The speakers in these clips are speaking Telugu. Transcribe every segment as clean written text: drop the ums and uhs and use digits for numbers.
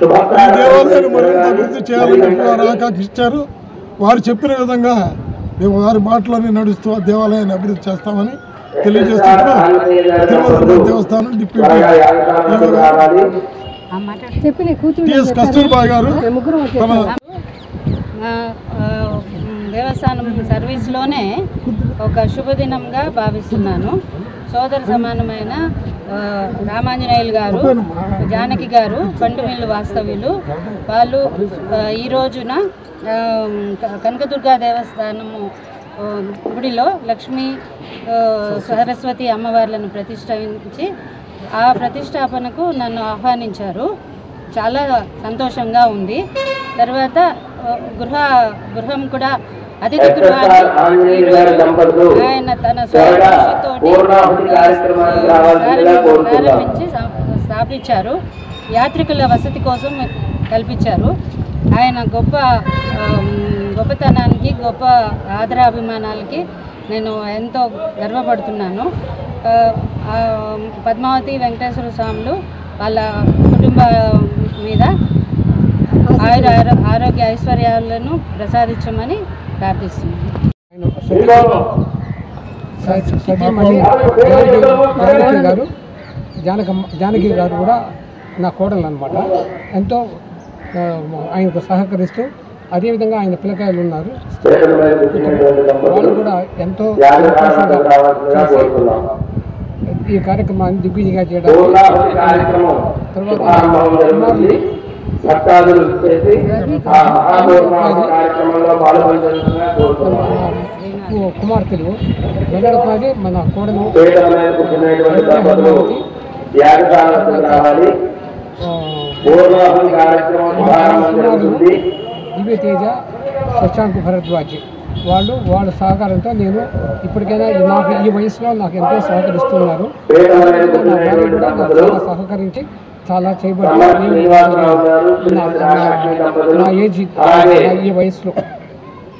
ఈ దేవాలయాన్ని మరింత అభివృద్ధి చేయాలని వారు ఆకాంక్షించారు. వారు చెప్పిన విధంగా మేము వారి మాటలోనే నడుస్తూ ఆ దేవాలయాన్ని అభివృద్ధి చేస్తామని తెలియజేస్తున్నారు. తిరుమల దేవస్థానం డిప్యూటీ టిఎస్ కస్తూర్బా గారు దేవస్థానం సర్వీస్లోనే ఒక శుభదినంగా భావిస్తున్నాను. సోదర సమానమైన రామాంజనేయులు గారు, జానకి గారు పండుమిల్లు వాస్తవ్యులు. వాళ్ళు ఈ రోజున కనకదుర్గా దేవస్థానము గుడిలో లక్ష్మీ సరస్వతి అమ్మవార్లను ప్రతిష్ఠించి ఆ ప్రతిష్టాపనకు నన్ను ఆహ్వానించారు. చాలా సంతోషంగా ఉంది. తర్వాత గృహం కూడా అతిథి గృహాన్ని ఆయన తన స్వకృషితో ప్రారంభించి స్థాపించారు. యాత్రికుల వసతి కోసం కల్పించారు. ఆయన గొప్పతనానికి, గొప్ప ఆదరాభిమానాలకి నేను ఎంతో గర్వపడుతున్నాను. పద్మావతి వెంకటేశ్వర స్వాములు వాళ్ళ కుటుంబ మీద ఆరోగ్య ఐశ్వర్యాలను ప్రసాదించమని ప్రార్థిస్తున్నాను. జానకి గారు కూడా నా కోడలు అన్నమాట. ఎంతో ఆయనకు సహకరిస్తూ, అదేవిధంగా ఆయన పిల్లకాయలు ఉన్నారు, వాళ్ళు కూడా ఎంతో ఈ కార్యక్రమాన్ని దిగ్విజయంగా చేయడానికి. కుమార్తెలు వెంకటపాటి మన కోడలు దివ్యతేజ, శశాంక్ భరద్వాజ్ వాళ్ళ సహకారంతో నేను ఇప్పటికైనా నాకు ఈ వయసులో నాకు ఎంతో సహకరిస్తున్నారు. నా భార్య కూడా నాకు చాలా సహకరించి చాలా చేయబడి నా ఏజ్ ఈ వయసులో.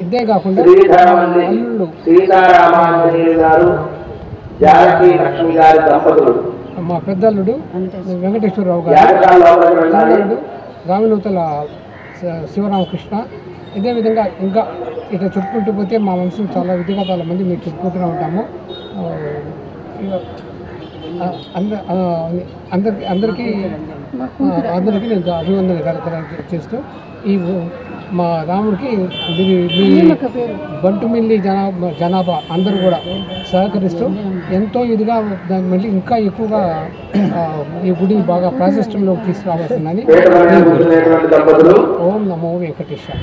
ఇదే కాకుండా అల్లుళ్ళు మా పెద్దల్లుడు వెంకటేశ్వరరావు గారు, అల్లుడు రామినూతల శివరామకృష్ణ. ఇదే విధంగా ఇంకా ఇట్లా చెప్పుకుంటూ పోతే మా వంశం చాలా విధిగా చాలా మంది మేము చెప్పుకుంటూనే ఉంటాము. అందరికీ నేను అభివందన కార్యక్రమాలు చేస్తూ ఈ మా రాముడికి బంటుమిల్లి జనాభా అందరూ కూడా సహకరిస్తూ ఎంతో ఇదిగా మళ్ళీ ఇంకా ఎక్కువగా ఈ గుడి బాగా ప్రాశస్త్యంలోకి తీసుకురావాల్సిందని. ఓం నమో వెంకటేశ్వర.